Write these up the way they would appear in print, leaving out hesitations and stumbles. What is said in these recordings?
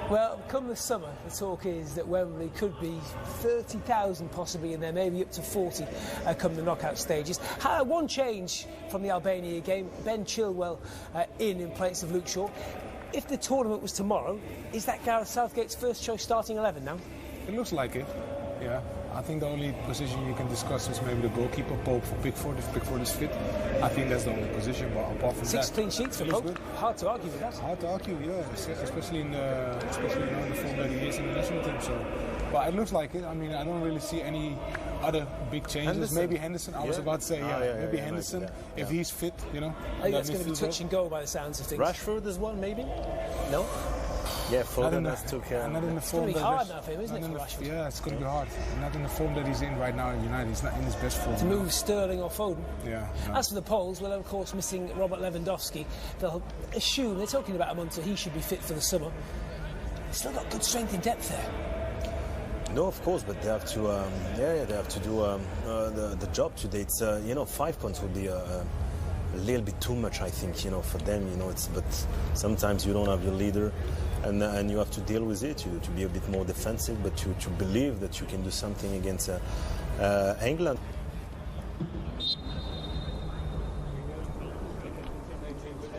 Well, come the summer, the talk is that Wembley could be 30,000 possibly, and then maybe up to 40 come the knockout stages. One change from the Albania game, Ben Chilwell in place of Luke Shaw. If the tournament was tomorrow, is that Gareth Southgate's first choice starting 11 now? It looks like it, yeah. I think the only position you can discuss is maybe the goalkeeper, Pope, for Pickford, if Pickford is fit. I think that's the only position, but apart from 6 clean sheets for Pope. Good. Hard to argue with that. Hard to argue, yeah, especially in the form that he is in the national team. So, but it looks like it. I mean, I don't really see any other big changes. Henderson. Maybe Henderson. I was about to say, maybe Henderson if he's fit. You know, I think that's going to be touch and go by the sounds of things. Rashford as well, maybe. No. Yeah, Foden has took care. Not in the form. It's going to be hard now for him, isn't it, for Rashford? Yeah, it's going to be hard. Not in the form that he's in right now in United. He's not in his best form. To move Sterling or Foden. Yeah. No. As for the Poles, well, of course, missing Robert Lewandowski. They'll assume, they're talking about him until he should be fit for the summer. Still got good strength in depth there. No, of course, but they have to. They have to do the job today. It's 5 points would be a little bit too much, I think. For them, but sometimes you don't have your leader. And you have to deal with it, to be a bit more defensive, but to believe that you can do something against England.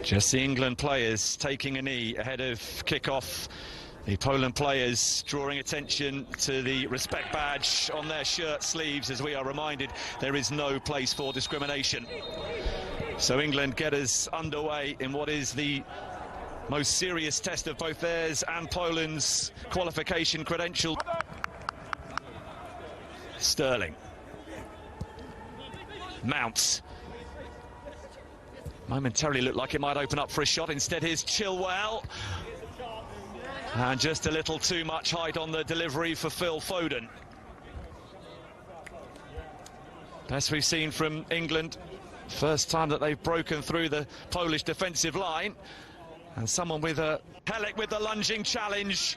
Just the England players taking a knee ahead of kick-off. The Poland players drawing attention to the respect badge on their shirt sleeves, as we are reminded there is no place for discrimination. So England get us underway in what is the most serious test of both theirs and Poland's qualification credential. Sterling. Mount. Momentarily looked like it might open up for a shot. Instead, here's Chilwell. And just a little too much height on the delivery for Phil Foden. Best we've seen from England. First time that they've broken through the Polish defensive line. And someone with Helik with the lunging challenge.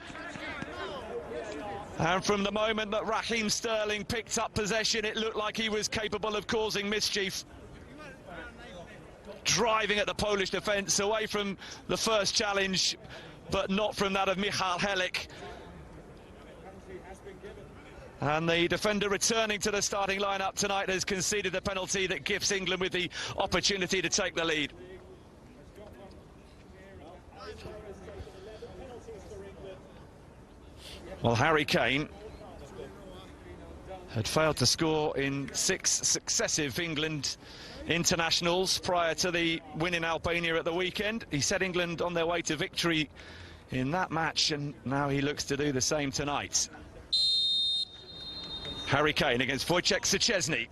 And from the moment that Raheem Sterling picked up possession, it looked like he was capable of causing mischief. Driving at the Polish defence, away from the first challenge, but not from that of Michal Helik. And the defender returning to the starting lineup tonight has conceded the penalty that gifts England with the opportunity to take the lead. Well, Harry Kane had failed to score in 6 successive England internationals prior to the win in Albania at the weekend. He set England on their way to victory in that match, and now he looks to do the same tonight. Harry Kane against Wojciech Szczesny.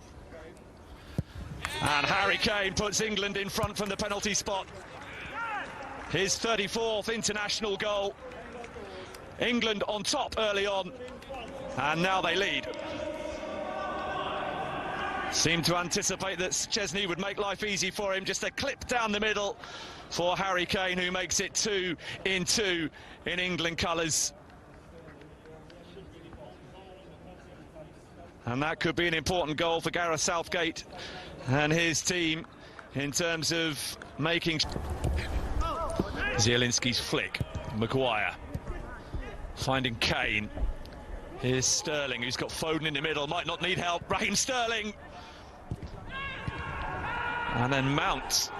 And Harry Kane puts England in front from the penalty spot. His 34th international goal. England on top early on, and now they lead. Seemed to anticipate that Szczesny would make life easy for him. Just a clip down the middle for Harry Kane, who makes it 2-2 in England colours. And that could be an important goal for Gareth Southgate and his team in terms of making... Zielinski's flick, Maguire. Finding Kane. Here's Sterling, who's got Foden in the middle, might not need help. Raheem Sterling. And then Mount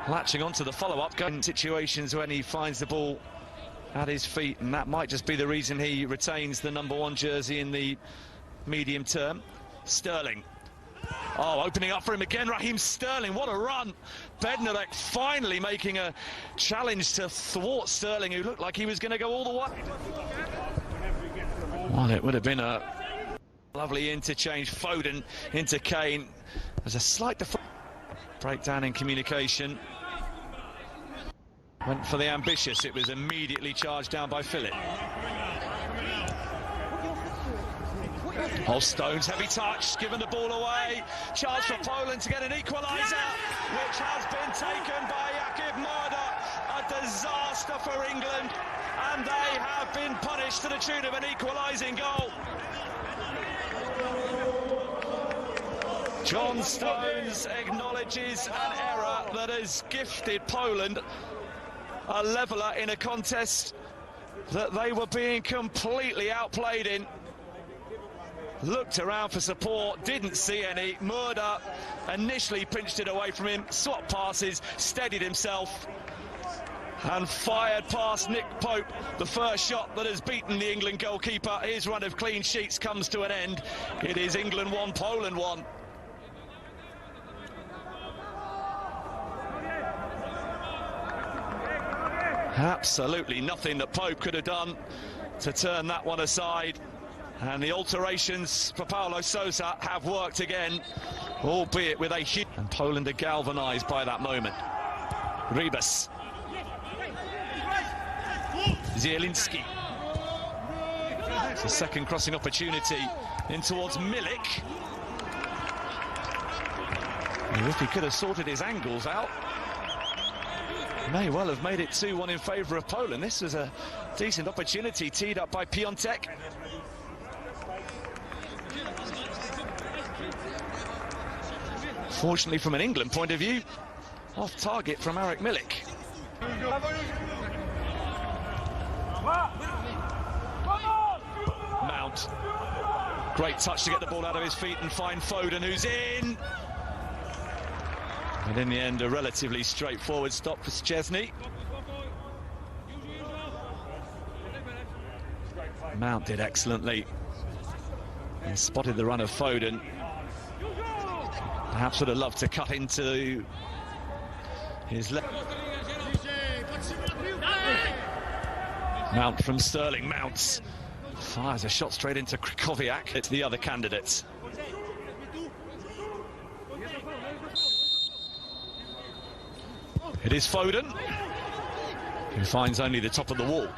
latching onto the follow-up. Going situations when he finds the ball at his feet, and that might just be the reason he retains the #1 jersey in the medium term. Sterling. Oh, opening up for him again, Raheem Sterling, what a run. Bednarek finally making a challenge to thwart Sterling, who looked like he was going to go all the way. Well, it would have been a lovely interchange. Foden into Kane. There's a slight breakdown in communication. Went for the ambitious, it was immediately charged down by Philip. Oh, Stones, heavy touch, given the ball away. Chance for Poland to get an equaliser, which has been taken by Jakub Moder. A disaster for England, and they have been punished to the tune of an equalising goal. John Stones acknowledges an error that has gifted Poland a leveller in a contest that they were being completely outplayed in. Looked around for support, didn't see any. Murda initially pinched it away from him, swapped passes, steadied himself, and fired past Nick Pope. The first shot that has beaten the England goalkeeper. His run of clean sheets comes to an end. It is England 1, Poland 1. Absolutely nothing that Pope could have done to turn that one aside. And the alterations for Paulo Sousa have worked again, albeit with a hit. And Poland are galvanised by that moment. Ribas. Zielinski. It's a second crossing opportunity in towards Milik. And if he could have sorted his angles out, may well have made it 2-1 in favour of Poland. This was a decent opportunity teed up by Piontek. Fortunately, from an England point of view, off target from Arek Milik. Mount. Great touch to get the ball out of his feet and find Foden, who's in. And in the end, a relatively straightforward stop for Szczesny. Mount did excellently. And spotted the run of Foden. Perhaps would have loved to cut into his left. Mount from Sterling. Mounts. Fires a shot straight into Krychowiak. It's the other candidates. It is Foden, who finds only the top of the wall.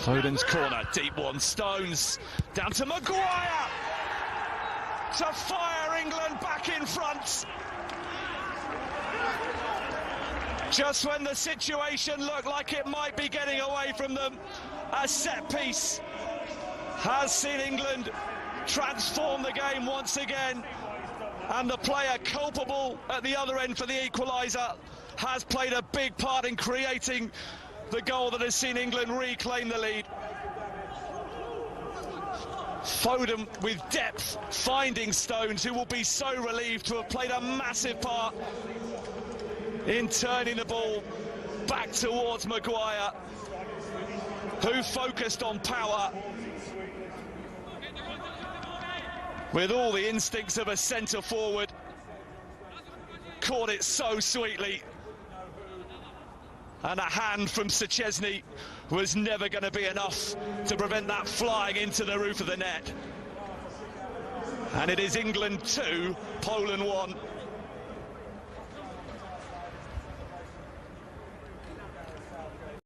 Foden's corner, deep one, Stones, down to Maguire, to fire England back in front. Just when the situation looked like it might be getting away from them, a set piece has seen England transform the game once again, and the player culpable at the other end for the equaliser has played a big part in creating the goal that has seen England reclaim the lead. Foden with depth, finding Stones, who will be so relieved to have played a massive part in turning the ball back towards Maguire, who focused on power with all the instincts of a centre forward, caught it so sweetly, and a hand from Szczesny was never going to be enough to prevent that flying into the roof of the net. And it is England 2, Poland 1.